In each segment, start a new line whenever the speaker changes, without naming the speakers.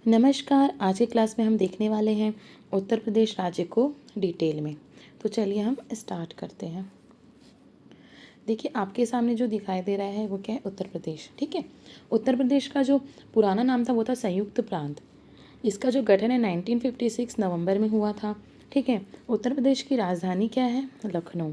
नमस्कार। आज की क्लास में हम देखने वाले हैं उत्तर प्रदेश राज्य को डिटेल में। तो चलिए हम स्टार्ट करते हैं। देखिए आपके सामने जो दिखाई दे रहा है वो क्या है, उत्तर प्रदेश। ठीक है, उत्तर प्रदेश का जो पुराना नाम था वो था संयुक्त प्रांत। इसका जो गठन है 1956 नवंबर में हुआ था। ठीक है, उत्तर प्रदेश की राजधानी क्या है, लखनऊ।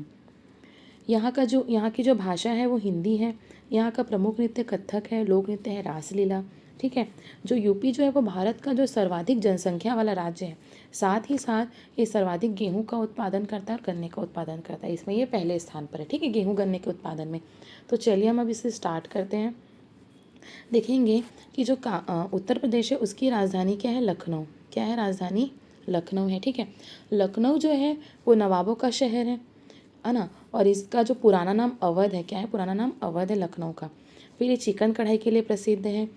यहाँ की जो भाषा है वो हिंदी है। यहाँ का प्रमुख नृत्य कथक है, लोक नृत्य है रासलीला। ठीक है, जो यूपी जो है वो भारत का जो सर्वाधिक जनसंख्या वाला राज्य है। साथ ही साथ ये सर्वाधिक गेहूं का उत्पादन करता है और गन्ने का उत्पादन करता है। इसमें ये पहले स्थान पर है। ठीक है, गेहूं गन्ने के उत्पादन में। तो चलिए हम अब इसे स्टार्ट करते हैं। देखेंगे कि जो उत्तर प्रदेश है उसकी राजधानी क्या है, लखनऊ। क्या है राजधानी, लखनऊ है। ठीक है, लखनऊ जो है वो नवाबों का शहर है ना। और इसका जो पुराना नाम अवध है, क्या है पुराना नाम, अवध है लखनऊ का। फिर ये चिकन कढ़ाई के लिए प्रसिद्ध है।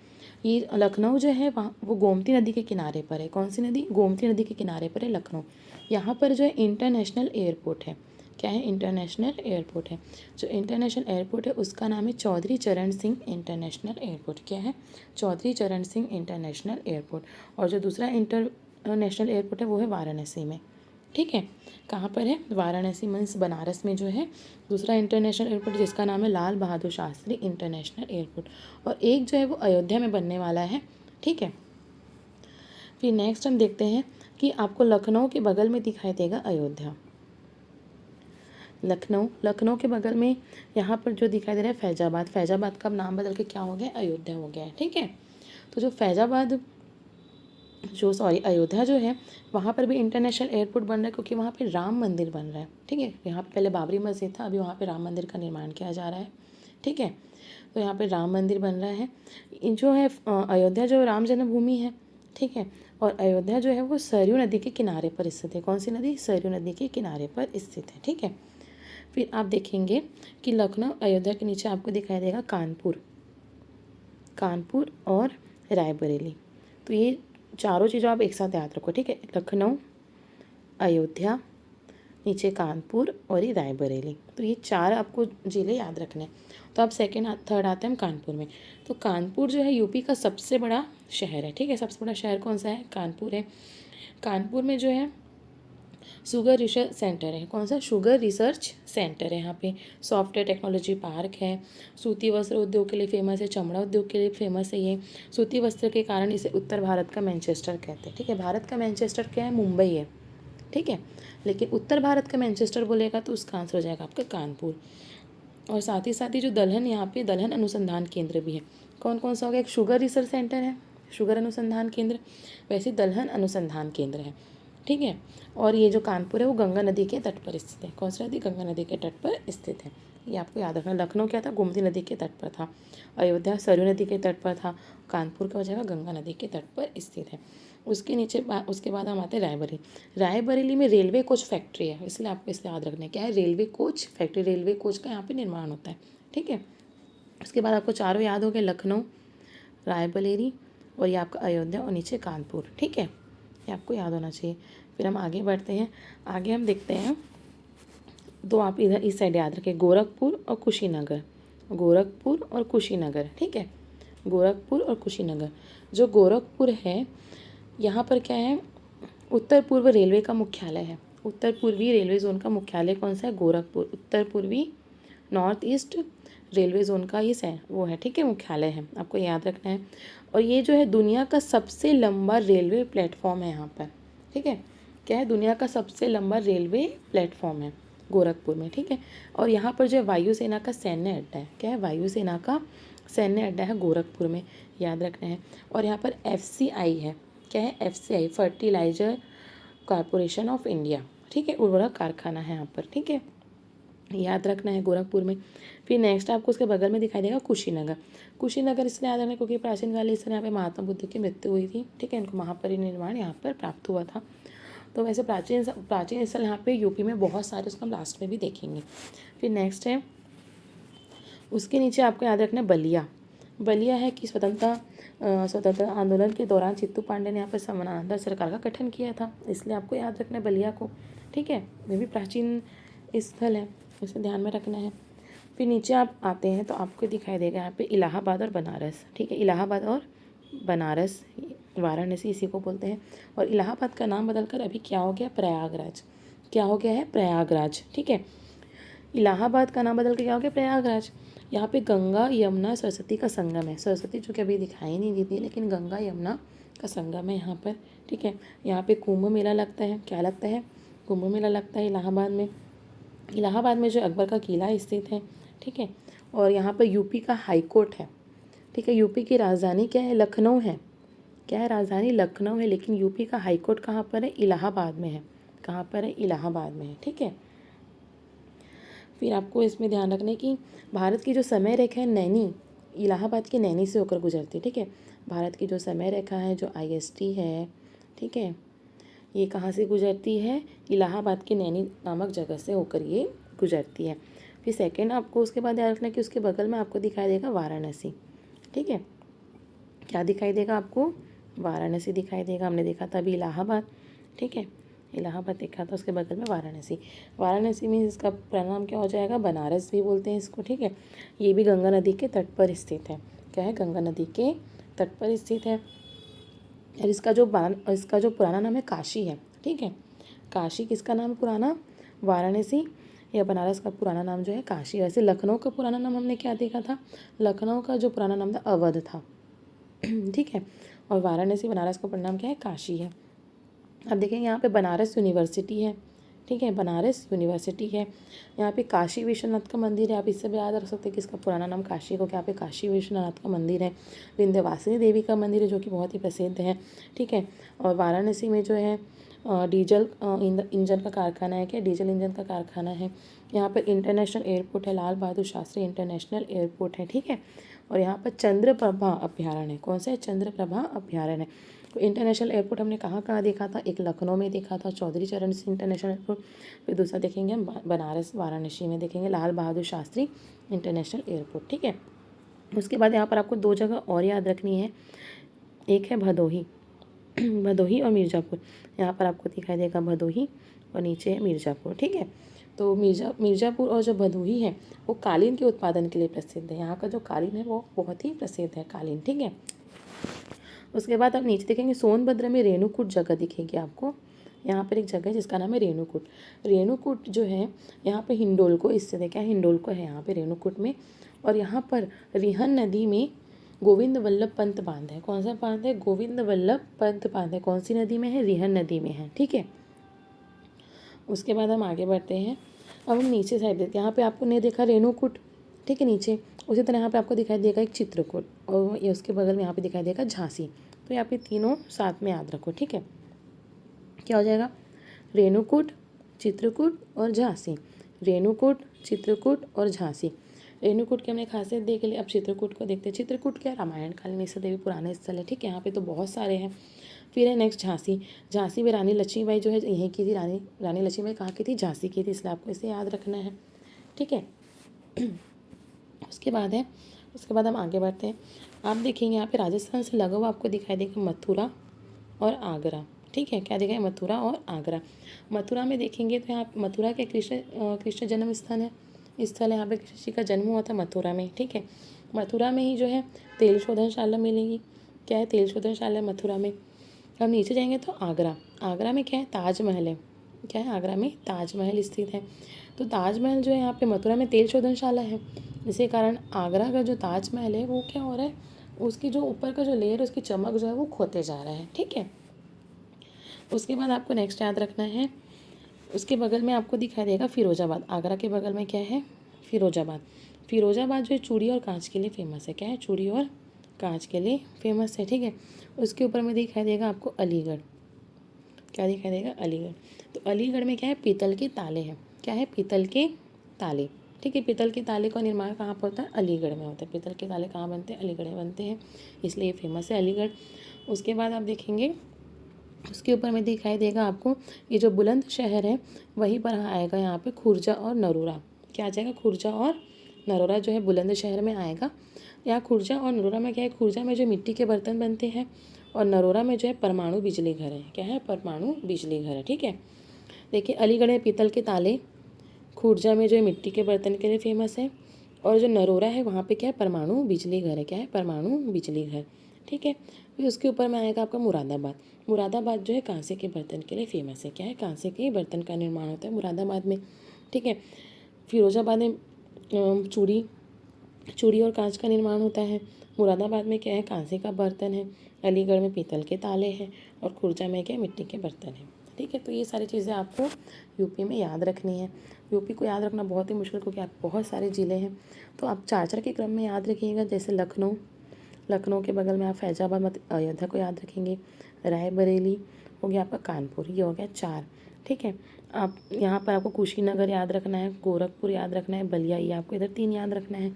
ये लखनऊ जो है वहाँ वो गोमती नदी के किनारे पर है। कौन सी नदी, गोमती नदी के किनारे पर है लखनऊ। यहाँ पर जो है इंटरनेशनल एयरपोर्ट है। क्या है, इंटरनेशनल एयरपोर्ट है। जो इंटरनेशनल एयरपोर्ट है उसका नाम है चौधरी चरण सिंह इंटरनेशनल एयरपोर्ट। क्या है, चौधरी चरण सिंह इंटरनेशनल एयरपोर्ट। और जो दूसरा इंटरनेशनल एयरपोर्ट है वो है वाराणसी में। ठीक है, कहाँ पर है, वाराणसी मीन्स बनारस में जो है दूसरा इंटरनेशनल एयरपोर्ट जिसका नाम है लाल बहादुर शास्त्री इंटरनेशनल एयरपोर्ट। और एक जो है वो अयोध्या में बनने वाला है। ठीक है, फिर नेक्स्ट हम देखते हैं कि आपको लखनऊ के बगल में दिखाई देगा अयोध्या। लखनऊ के बगल में यहाँ पर जो दिखाई दे रहा है फैजाबाद। फैजाबाद का नाम बदल के क्या हो गया, अयोध्या हो गया है। ठीक है, तो जो अयोध्या जो है वहाँ पर भी इंटरनेशनल एयरपोर्ट बन रहा है क्योंकि वहाँ पे राम मंदिर बन रहा है। ठीक है, यहाँ पे पहले बाबरी मस्जिद था, अभी वहाँ पे राम मंदिर का निर्माण किया जा रहा है। ठीक है, तो यहाँ पे राम मंदिर बन रहा है। जो है अयोध्या जो राम जन्मभूमि है। ठीक है, और अयोध्या जो है वो सरयू नदी के किनारे पर स्थित है। कौन सी नदी, सरयू नदी के किनारे पर स्थित है। ठीक है, फिर आप देखेंगे कि लखनऊ अयोध्या के नीचे आपको दिखाई देगा कानपुर और रायबरेली। तो ये चारों चीज़ों आप एक साथ याद रखो। ठीक है, लखनऊ, अयोध्या, नीचे कानपुर और ये रायबरेली। तो ये चार आपको जिले याद रखने हैं। तो अब सेकेंड थर्ड आते हैं हम कानपुर में। तो कानपुर जो है यूपी का सबसे बड़ा शहर है। ठीक है, सबसे बड़ा शहर कौन सा है, कानपुर है। कानपुर में जो है शुगर रिसर्च सेंटर है। कौन सा, शुगर रिसर्च सेंटर है। यहाँ पे सॉफ्टवेयर टेक्नोलॉजी पार्क है। सूती वस्त्र उद्योग के लिए फेमस है, चमड़ा उद्योग के लिए फेमस है। ये सूती वस्त्र के कारण इसे उत्तर भारत का मैनचेस्टर कहते हैं। ठीक है, भारत का मैनचेस्टर क्या है, मुंबई है। ठीक है, लेकिन उत्तर भारत का मैनचेस्टर बोलेगा तो उसका आंसर हो जाएगा आपका कानपुर। और साथ ही जो दलहन, यहाँ पे दलहन अनुसंधान केंद्र भी है। कौन कौन सा हो गया, एक शुगर रिसर्च सेंटर है, शुगर अनुसंधान केंद्र, वैसे दलहन अनुसंधान केंद्र है। ठीक है, और ये जो कानपुर है वो गंगा नदी के तट पर स्थित है। कौन सी नदी, गंगा नदी के तट पर स्थित है। ये आपको याद रखना। लखनऊ क्या था, गोमती नदी के तट पर था। अयोध्या सरयू नदी के तट पर था। कानपुर का हो जाएगा गंगा नदी के तट पर स्थित है। उसके बाद हम आते हैं रायबरेली। रायबरेली में रेलवे कोच फैक्ट्री है, इसलिए आपको इसे याद रखना है। क्या है, railway coach factory, railway coach का यहाँ पे निर्माण होता है। ठीक है, उसके बाद आपको चारों याद हो गए, लखनऊ, रायबरेली और ये आपका अयोध्या और नीचे कानपुर। ठीक है, ये आपको याद होना चाहिए। फिर हम आगे बढ़ते हैं। आगे हम देखते हैं, तो आप इधर इस साइड याद रखें, गोरखपुर और कुशीनगर। गोरखपुर और कुशीनगर। ठीक है, गोरखपुर और कुशीनगर। जो गोरखपुर है यहाँ पर क्या है, उत्तर पूर्व रेलवे का मुख्यालय है। उत्तर पूर्वी रेलवे जोन का मुख्यालय कौन सा है, गोरखपुर। उत्तर पूर्वी, नॉर्थ ईस्ट रेलवे जोन का ये वो है। ठीक है, मुख्यालय है, आपको याद रखना है। और ये जो है दुनिया का सबसे लंबा रेलवे प्लेटफॉर्म है यहाँ पर। ठीक है, क्या है, दुनिया का सबसे लंबा रेलवे प्लेटफॉर्म है गोरखपुर में। ठीक है, और यहाँ पर जो है वायुसेना का सैन्य अड्डा है। क्या है, वायुसेना का सैन्य अड्डा है गोरखपुर में, याद रखना है। और यहाँ पर FCI है। क्या है, FCI, fertilizer corporation of India. ठीक है, उर्वरक कारखाना है यहाँ पर। ठीक है, याद रखना है गोरखपुर में। फिर नेक्स्ट आपको उसके बगल में दिखाई देगा कुशीनगर। कुशीनगर इसलिए याद रखना क्योंकि प्राचीन काल इस समय यहाँ पे महात्मा बुद्ध की मृत्यु हुई थी। ठीक है, इनको महापरिनिर्वाण यहाँ पर प्राप्त हुआ था। तो वैसे प्राचीन स्थल यहाँ पे यूपी में बहुत सारे, उसको हम लास्ट में भी देखेंगे। फिर नेक्स्ट है, उसके नीचे आपको याद रखना है बलिया। बलिया है कि स्वतंत्रता आंदोलन के दौरान चित्तू पांडे ने यहाँ पर समानांतर सरकार का गठन किया था, इसलिए आपको याद रखना है बलिया को। ठीक है, वे भी प्राचीन स्थल है, उसे ध्यान में रखना है। फिर नीचे आप आते हैं तो आपको दिखाई देगा यहाँ पे इलाहाबाद और बनारस। ठीक है, इलाहाबाद और बनारस वाराणसी इसी को बोलते हैं। और इलाहाबाद का नाम बदलकर अभी क्या हो गया, प्रयागराज। क्या हो गया है, प्रयागराज। ठीक है, इलाहाबाद का नाम बदल के क्या हो गया, प्रयागराज। यहाँ पे गंगा यमुना सरस्वती का संगम है। सरस्वती जो कि अभी दिखाई नहीं देती, लेकिन गंगा यमुना का संगम है यहाँ पर। ठीक है, यहाँ पे कुंभ मेला लगता है। क्या लगता है, कुंभ मेला लगता है इलाहाबाद में। इलाहाबाद में जो अकबर का किला स्थित है। ठीक है, और यहाँ पर यूपी का हाई कोर्ट है। ठीक है, यूपी की राजधानी क्या है, लखनऊ है। क्या है, राजधानी लखनऊ है, लेकिन यूपी का हाई कोर्ट कहाँ पर है, इलाहाबाद में है। कहाँ पर है, इलाहाबाद में है। ठीक है, फिर आपको इसमें ध्यान रखना कि भारत की जो समय रेखा है नैनी, इलाहाबाद की नैनी से होकर गुजरती है। ठीक है, भारत की जो समय रेखा है, जो IST है, ठीक है, ये कहाँ से गुजरती है, इलाहाबाद की नैनी नामक जगह से होकर ये गुजरती है। फिर सेकंड आपको उसके बाद याद रखना कि उसके बगल में आपको दिखाई देगा वाराणसी। ठीक है, क्या दिखाई देगा आपको, वाराणसी दिखाई देगा। हमने देखा था अभी इलाहाबाद। ठीक है, इलाहाबाद देखा था, उसके बगल में वाराणसी। वाराणसी में इसका प्रणाम क्या हो जाएगा, बनारस भी बोलते हैं इसको। ठीक है, ये भी गंगा नदी के तट पर स्थित है। क्या है, गंगा नदी के तट पर स्थित है। और इसका जो पुराना नाम है काशी है। ठीक है, काशी किसका नाम पुराना, वाराणसी या बनारस का पुराना नाम जो है काशी। वैसे लखनऊ का पुराना नाम हमने क्या देखा था, लखनऊ का जो पुराना नाम था अवध था। ठीक है, और वाराणसी बनारस का परिणाम क्या है, काशी है। अब देखेंगे यहाँ पे बनारस यूनिवर्सिटी है। ठीक है, बनारस यूनिवर्सिटी है। यहाँ पे काशी विश्वनाथ का मंदिर है। आप इससे भी याद रख सकते हैं कि इसका पुराना नाम काशी को, क्या पे काशी विश्वनाथ का मंदिर है। विंध्यवासिनी देवी का मंदिर है, जो कि बहुत ही प्रसिद्ध है। ठीक है, और वाराणसी में जो है डीजल इंजन का कारखाना है। क्या, डीजल इंजन का कारखाना है। यहाँ पर इंटरनेशनल एयरपोर्ट है, लाल बहादुर शास्त्री इंटरनेशनल एयरपोर्ट है। ठीक है, और यहाँ पर चंद्रप्रभा अभ्यारण्य है। कौन सा है, चंद्रप्रभा अभ्यारण्य है। तो इंटरनेशनल एयरपोर्ट हमने कहाँ कहाँ देखा था, एक लखनऊ में देखा था, चौधरी चरण सिंह इंटरनेशनल एयरपोर्ट। फिर दूसरा देखेंगे हम बनारस वाराणसी में देखेंगे लाल बहादुर शास्त्री इंटरनेशनल एयरपोर्ट। ठीक है, उसके बाद यहाँ पर आपको 2 जगह और याद रखनी है। एक है भदोही, भदोही और मिर्ज़ापुर। यहाँ पर आपको दिखाई देगा भदोही और नीचे है मिर्ज़ापुर। ठीक है, तो मिर्ज़ापुर और जो भदोही है वो कालीन के उत्पादन के लिए प्रसिद्ध है। यहाँ का जो कालीन है वो बहुत ही प्रसिद्ध है, कालीन। ठीक है, उसके बाद आप नीचे देखेंगे सोनभद्र में रेणुकूट जगह दिखेगी आपको। यहाँ पर एक जगह है जिसका नाम है रेणुकूट। रेणुकूट जो है यहाँ पे हिंडोल्को इससे देखा है, हिंडोल्को है यहाँ पे रेणुकूट में। और यहाँ पर रिहन नदी में गोविंद वल्लभ पंत बांध है। कौन सा बांध है, गोविंद वल्लभ पंत बांध है। कौन सी नदी में है, रिहन नदी में है। ठीक है, उसके बाद हम आगे बढ़ते हैं। अब हम नीचे साइड देखते हैं, यहाँ पे आपको नहीं देखा रेणुकूट। ठीक है, नीचे उसी तरह यहाँ पे आपको दिखाई देगा एक चित्रकूट, और ये उसके बगल में यहाँ पे दिखाई देगा झांसी। तो यहाँ पे तीनों साथ में याद रखो। ठीक है, क्या हो जाएगा, रेणुकूट, चित्रकूट और झांसी। रेणुकूट, चित्रकूट और झांसी। रेणुकूट की हमने खासियत देख ली, अब चित्रकूट को देखते हैं। चित्रकूट क्या, रामायण कालीन देवी पुराने स्थल है। ठीक है, यहाँ पे तो बहुत सारे हैं। फिर है नेक्स्ट झांसी। झांसी में रानी लक्ष्मीबाई जो है यहीं की थी, रानी लक्ष्मीबाई कहाँ की थी, झांसी की थी, इसलिए आपको इसे याद रखना है। ठीक है, उसके बाद हम आगे बढ़ते हैं। आप देखेंगे यहाँ पे राजस्थान से लगा हुआ आपको दिखाई देगा मथुरा और आगरा। ठीक है, क्या दिखाई, मथुरा और आगरा। मथुरा में देखेंगे तो यहाँ मथुरा के कृष्ण जन्म स्थान है, स्थल है। यहाँ पे कृष्ण जी का जन्म हुआ था मथुरा में। ठीक है, मथुरा में ही जो है तेल शोधनशाला मिलेगी। क्या है, तेल शोधनशाला मथुरा में। हम नीचे जाएंगे तो आगरा। आगरा में क्या है, ताजमहल है। क्या है, आगरा में ताजमहल स्थित है। तो ताजमहल जो है यहाँ पे मथुरा में तेल शोधनशाला है, इसी कारण आगरा का जो ताजमहल है वो क्या हो रहा है, उसकी जो ऊपर का जो लेयर है उसकी चमक जो है वो खोते जा रहा है। ठीक है, उसके बाद आपको नेक्स्ट याद रखना है, उसके बगल में आपको दिखाई देगा फिरोजाबाद। आगरा के बगल में क्या है, फिरोजाबाद। फिरोजाबाद जो है चूड़ी और कांच के लिए फेमस है। क्या है, चूड़ी और कांच के लिए फेमस है। ठीक है, उसके ऊपर में दिखाई देगा आपको अलीगढ़। क्या दिखाई देगा, अलीगढ़। तो अलीगढ़ में क्या है, पीतल के ताले हैं। क्या है, पीतल के ताले। ठीक है, पीतल के ताले का निर्माण कहाँ पर होता है, अलीगढ़ में होता है। पीतल के ताले कहाँ बनते हैं, अलीगढ़ में बनते हैं, इसलिए फेमस है अलीगढ़। उसके बाद आप देखेंगे उसके ऊपर में दिखाई देगा आपको ये जो बुलंद शहर है वहीं पर आएगा यहाँ पे खुर्जा और नरोरा। क्या आ जाएगा, खुर्जा और नरोरा जो है बुलंद शहर में आएगा। यहाँ खुर्जा और नरोरा में क्या है, खुर्जा में जो मिट्टी के बर्तन बनते हैं और नरोरा में जो है परमाणु बिजली घर है। क्या है, परमाणु बिजली घर है। ठीक है, देखिए अलीगढ़ में पीतल के ताले, खुर्जा में जो है मिट्टी के बर्तन के लिए फेमस है, और जो नरोरा है वहाँ पे क्या है, परमाणु बिजली घर है। क्या है, परमाणु बिजली घर। ठीक है। फिर उसके ऊपर में आएगा आपका मुरादाबाद। मुरादाबाद जो है कांसे के बर्तन के लिए फेमस है। क्या है? कांसे के बर्तन का निर्माण होता है मुरादाबाद में, ठीक है। फिरोजाबाद में चूड़ी चूड़ी और कांच का निर्माण होता है। मुरादाबाद में क्या है? कांसे का बर्तन है। अलीगढ़ में पीतल के ताले हैं और खुर्जा में क्या? मिट्टी के बर्तन हैं, ठीक है। तो ये सारी चीज़ें आपको यूपी में याद रखनी है। यूपी को याद रखना बहुत ही मुश्किल, क्योंकि आप बहुत सारे ज़िले हैं, तो आप चार चार के क्रम में याद रखिएगा। जैसे लखनऊ के बगल में आप फैजाबाद मत अयोध्या को याद रखेंगे। रायबरेली हो गया आपका, कानपुर, ये हो गया चार, ठीक है। आप यहाँ पर आपको कुशीनगर याद रखना है, गोरखपुर याद रखना है, बलिया, ये आपको इधर 3 याद रखना है।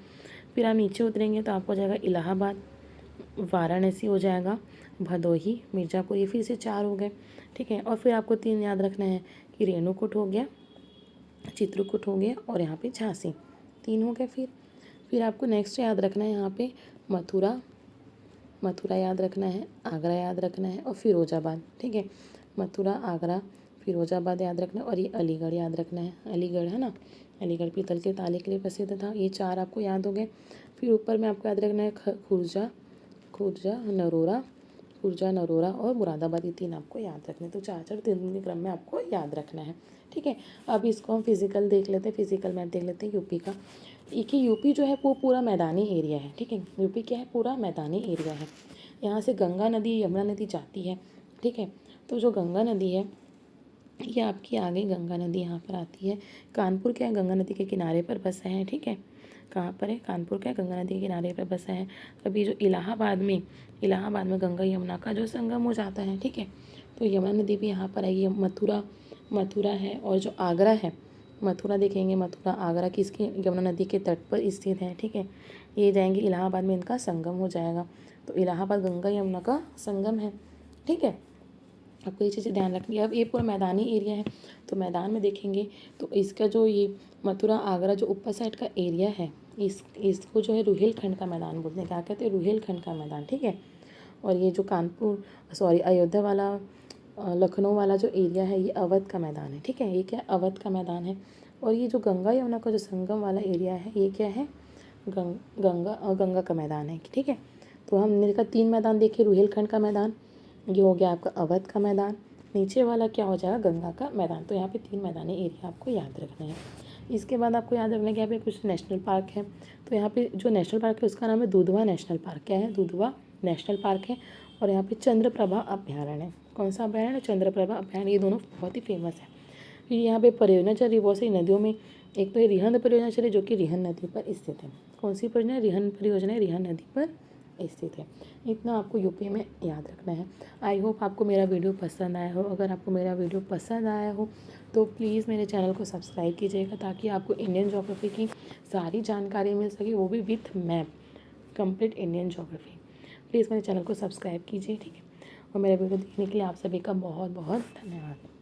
फिर आप नीचे उतरेंगे तो आपको हो जाएगा इलाहाबाद, वाराणसी हो जाएगा, भदोही, मिर्ज़ापुर, ये फिर से 4 हो गए, ठीक है। और फिर आपको 3 याद रखना है कि रेणुकूट हो गया, चित्रकूट हो गया और यहाँ पे झांसी, 3 हो गए। फिर आपको नेक्स्ट याद रखना है यहाँ पे मथुरा याद रखना है, आगरा याद रखना है और फिरोजाबाद, ठीक है। मथुरा, आगरा, फिरोजाबाद याद रखना है और ये अलीगढ़ याद रखना है। अलीगढ़ है ना, अलीगढ़ पीतल के ताले के लिए प्रसिद्ध था। ये 4 आपको याद हो गए। फिर ऊपर में आपको याद रखना है खुर्जा, नरोरा और मुरादाबाद, ये 3 आपको याद रखने हैं। तो 4 3 के क्रम में आपको याद रखना है, ठीक है। अब इसको हम फिजिकल देख लेते हैं, फिजिकल मैथ देख लेते हैं यूपी का। एक ही यूपी जो है वो पूरा मैदानी एरिया है, ठीक है। यूपी क्या है? पूरा मैदानी एरिया है। यहाँ से गंगा नदी, यमुना नदी जाती है, ठीक है। तो जो गंगा नदी है ये आपकी आ गई, गंगा नदी यहाँ पर आती है। कानपुर क्या है? गंगा नदी के किनारे पर बसा है, ठीक है। कहाँ पर है? कानपुर क्या है? गंगा नदी के किनारे पर बसा है। अभी जो इलाहाबाद में गंगा यमुना का जो संगम हो जाता है, ठीक है। तो यमुना नदी भी यहाँ पर आएगी। मथुरा है और जो आगरा है, मथुरा देखेंगे, मथुरा आगरा किसकी? यमुना नदी के तट पर स्थित है, ठीक है। ये जाएंगे इलाहाबाद में, इनका संगम हो जाएगा। तो इलाहाबाद गंगा यमुना का संगम है, ठीक है। आपको ये चीज़ें ध्यान रखनी है। अब ये पूरा मैदानी एरिया है, तो मैदान में देखेंगे तो इसका जो ये मथुरा आगरा जो ऊपर साइड का एरिया है, इसको जो है रुहेलखंड का मैदान बोलते हैं। क्या कहते हैं? रुहेलखंड का मैदान, ठीक है। और ये जो अयोध्या वाला लखनऊ वाला जो एरिया है, ये अवध का मैदान है, ठीक है। ये क्या? अवध का मैदान है। और ये जो गंगा यमुना का जो संगम वाला एरिया है, ये क्या है? गंगा का मैदान है, ठीक है। तो हमने देखा 3 मैदान देखे। रुहेलखंड का मैदान, ये हो गया आपका अवध का मैदान, नीचे वाला क्या हो जाएगा? गंगा का मैदान। तो यहाँ पे 3 मैदानी एरिया आपको याद रखना है। इसके बाद आपको याद रखना है कि यहाँ पे कुछ नेशनल पार्क है। तो यहाँ पे जो नेशनल पार्क है उसका नाम है दुधवा नेशनल पार्क। क्या है? दुधवा नेशनल पार्क है। और यहाँ पे चंद्रप्रभा अभ्यारण्य है। कौन सा अभ्यारण्य? चंद्रप्रभा अभ्यारण्य। ये दोनों बहुत ही फेमस है। फिर यहाँ पे परियोजना चल रही है बहुत सारी नदियों में। एक तो ये रिहंद परियोजना चल रही है जो कि रिहंद नदी पर स्थित है। कौन सी परियोजना? रिहंद परियोजना है, रिहंद नदी पर स्थित है। इतना आपको यूपी में याद रखना है। आई होप आपको मेरा वीडियो पसंद आया हो। अगर आपको मेरा वीडियो पसंद आया हो तो प्लीज़ मेरे चैनल को सब्सक्राइब कीजिएगा, ताकि आपको इंडियन ज्योग्राफी की सारी जानकारी मिल सके, वो भी with map, complete Indian geography. Please मेरे चैनल को सब्सक्राइब कीजिए, ठीक है। और मेरा वीडियो देखने के लिए आप सभी का बहुत बहुत धन्यवाद।